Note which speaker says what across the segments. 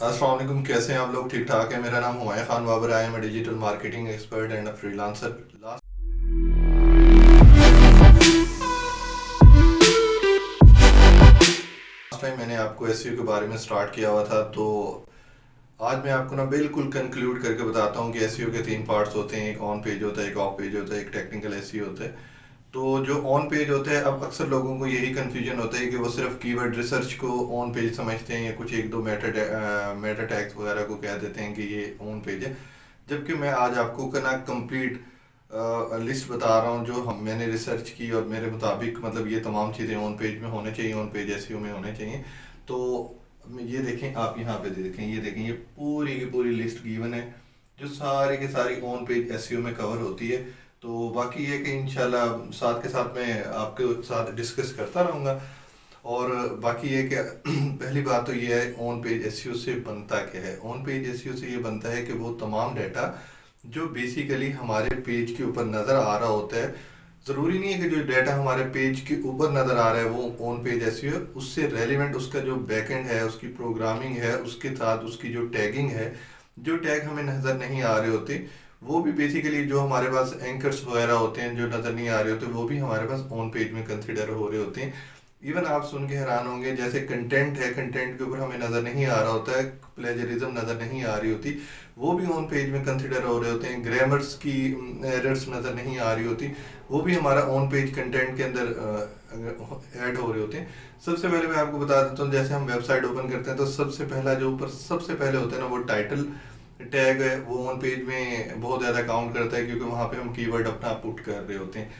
Speaker 1: अस्सलाम वालेकुम, कैसे हैं आप लोग? ठीक ठाक है। मेरा नाम Humayun Khan Babar, I am a digital marketing expert and a freelancer. Last time मैंने आपको एसईओ के बारे में स्टार्ट किया हुआ था, तो आज मैं आपको ना बिल्कुल कंक्लूड करके बताता हूँ कि एसईओ के तीन पार्ट्स होते हैं। एक ऑन पेज होता है, एक ऑफ पेज होता है, एक टेक्निकल एसईओ होता है। तो जो ऑन पेज होता है, अब अक्सर लोगों को यही कन्फ्यूजन होता है कि वो सिर्फ कीवर्ड रिसर्च को ऑन पेज समझते हैं या कुछ एक दो मेटा टैग्स वगैरह को कह देते हैं कि ये ऑन पेज है। जबकि मैं आज आपको ना कंप्लीट लिस्ट बता रहा हूँ जो हम मैंने रिसर्च की और मेरे मुताबिक मतलब ये तमाम चीज़ें ऑन पेज में होने चाहिए, ऑन पेज एसईओ में होने चाहिए। तो ये देखें, आप यहाँ पे देखें, ये देखें, ये पूरी की पूरी लिस्ट गिवन है जो सारी के सारी ऑन पेज एसईओ में कवर होती है। तो बाकी ये कि इंशाल्लाह साथ के साथ मैं आपके साथ डिस्कस करता रहूँगा। और बाकी ये कि पहली बात तो ये है, ऑन पेज एसईओ से बनता क्या है। ऑन पेज एसईओ से ये बनता है कि वो तमाम डाटा जो बेसिकली हमारे पेज के ऊपर नज़र आ रहा होता है, ज़रूरी नहीं है कि जो डाटा हमारे पेज के ऊपर नज़र आ रहा है वो ऑन पेज एसईओ है, उससे रेलिवेंट उसका जो बैकएंड है, उसकी प्रोग्रामिंग है, उसके साथ उसकी जो टैगिंग है, जो टैग हमें नज़र नहीं आ रहे होते, वो भी बेसिकली जो हमारे पास एंकर्स वगैरह होते हैं जो नज़र नहीं आ रहे होते, वो भी हमारे पास ऑन पेज में कंसिडर हो रहे होते हैं। इवन आप सुन के हैरान होंगे, जैसे कंटेंट है, कंटेंट के ऊपर हमें नज़र नहीं आ रहा होता है, प्लेजरिज्म नज़र नहीं आ रही होती, वो भी ऑन पेज में कंसिडर हो रहे होते हैं। ग्रामर्स की एरर्स नज़र नहीं आ रही होती, वो भी हमारा ऑन पेज कंटेंट के अंदर ऐड हो रहे होते हैं। सबसे पहले मैं आपको बता देता हूँ, जैसे हम वेबसाइट ओपन करते हैं तो सबसे पहला जो ऊपर सबसे पहले होता है ना, वो टाइटल टैग है, वो ऑन पेज में बहुत ज़्यादा काउंट करता है क्योंकि वहाँ पे हम कीवर्ड अपना पुट कर रहे होते हैं।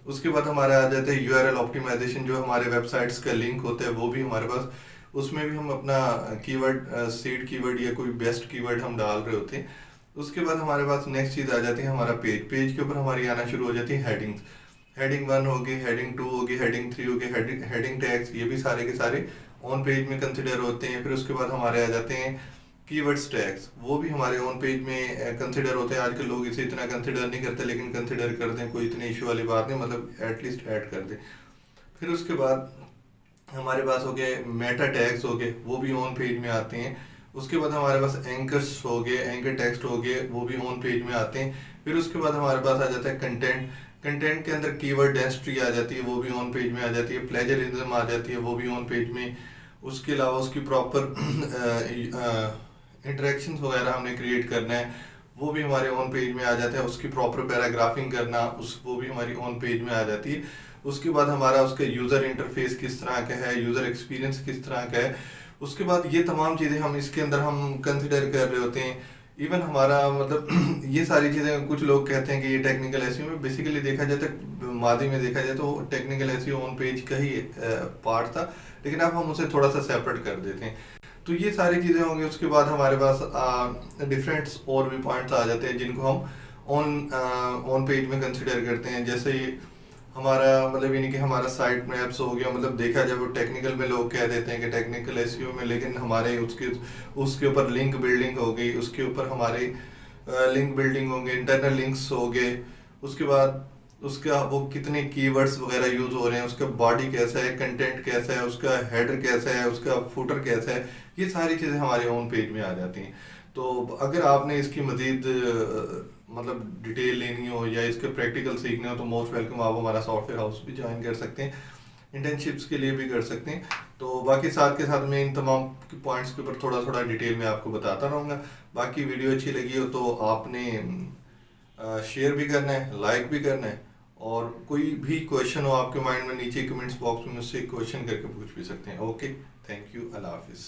Speaker 1: उसके बाद हमारे आ जाते हैं यूआरएल ऑप्टिमाइजेशन, जो हमारे वेबसाइट्स का लिंक होता है वो भी हमारे पास, उसमें भी हम अपना कीवर्ड सीड कीवर्ड या कोई बेस्ट कीवर्ड हम डाल रहे होते हैं। उसके बाद हमारे पास नेक्स्ट चीज़ आ जाती है हमारा पेज। पेज के ऊपर हमारी आना शुरू हो जाती है हेडिंग्स। हेडिंग 1 होगी, हेडिंग 2 होगी, हेडिंग 3 होगी, हेडिंग टैग्स, ये भी सारे के सारे ऑन पेज में कंसिडर होते हैं। फिर उसके बाद हमारे आ जाते हैं कीवर्ड्स टैग्स, वो भी हमारे ऑन पेज में कंसिडर होते हैं। आजकल लोग इसे इतना कंसिडर नहीं करते, लेकिन कंसिडर कर दें, कोई इतनी इशू वाली बात नहीं, मतलब एटलीस्ट ऐड कर दें। फिर उसके बाद हमारे पास हो गए मेटा टैग्स हो गए, वो भी ऑन पेज में आते हैं। उसके बाद हमारे पास एंकर्स हो गए, एंकर टेक्स्ट हो गए, वो भी ऑन पेज में आते हैं। फिर उसके बाद हमारे पास आ जाता है कंटेंट। कंटेंट के अंदर कीवर्ड डेंसिटी आ जाती है, वो भी ऑन पेज में आ जाती है। प्लेजरिज्म आ जाती है, वो भी ऑन पेज में। उसके अलावा उसकी प्रॉपर इंटरेक्शंस वगैरह हमने क्रिएट करना है, वो भी हमारे ऑन पेज में आ जाता है। उसकी प्रॉपर पैराग्राफिंग करना, उस वो भी हमारी ऑन पेज में आ जाती है। उसके बाद हमारा उसका यूज़र इंटरफेस किस तरह का है, यूज़र एक्सपीरियंस किस तरह का है, उसके बाद ये तमाम चीज़ें हम इसके अंदर हम कंसिडर कर रहे होते हैं। इवन हमारा मतलब ये सारी चीज़ें, कुछ लोग कहते हैं कि ये टेक्निकल एसईओ में, बेसिकली देखा जाए तो मादी में देखा जाए तो टेक्निकल एसईओ ऑन पेज का ही पार्ट था, लेकिन अब हम उसे थोड़ा सा सेपरेट कर देते हैं। तो ये सारी चीज़ें होंगी। उसके बाद हमारे पास डिफरेंट और भी पॉइंट्स आ जाते हैं जिनको हम ऑन पेज में कंसिडर करते हैं। जैसे हमारा मतलब यानी कि हमारा साइट मैप्स हो गया, मतलब देखा जाए वो टेक्निकल में लोग कह देते हैं कि टेक्निकल एसईओ में, लेकिन हमारे उसके उसके ऊपर लिंक बिल्डिंग हो गई, उसके ऊपर हमारे लिंक बिल्डिंग होंगे, इंटरनल लिंक्स हो गए। उसके बाद उसका वो कितने कीवर्ड्स वगैरह यूज हो रहे हैं, उसका बॉडी कैसा है, कंटेंट कैसा है, उसका हेडर कैसा है, उसका फुटर कैसा है, ये सारी चीज़ें हमारे ऑन पेज में आ जाती हैं। तो अगर आपने इसकी मजीद मतलब डिटेल लेनी हो या इसके प्रैक्टिकल सीखने हो तो मोस्ट वेलकम, आप हमारा सॉफ्टवेयर हाउस भी ज्वाइन कर सकते हैं, इंटर्नशिप्स के लिए भी कर सकते हैं। तो बाकी साथ के साथ मैं इन तमाम पॉइंट्स के ऊपर थोड़ा थोड़ा डिटेल में आपको बताता रहूँगा। बाकी वीडियो अच्छी लगी हो तो आपने शेयर भी करना है, लाइक भी करना है, और कोई भी क्वेश्चन हो आपके माइंड में, नीचे कमेंट्स बॉक्स में मुझसे क्वेश्चन करके पूछ भी सकते हैं। ओके, थैंक यू, अल्लाह हाफिज़।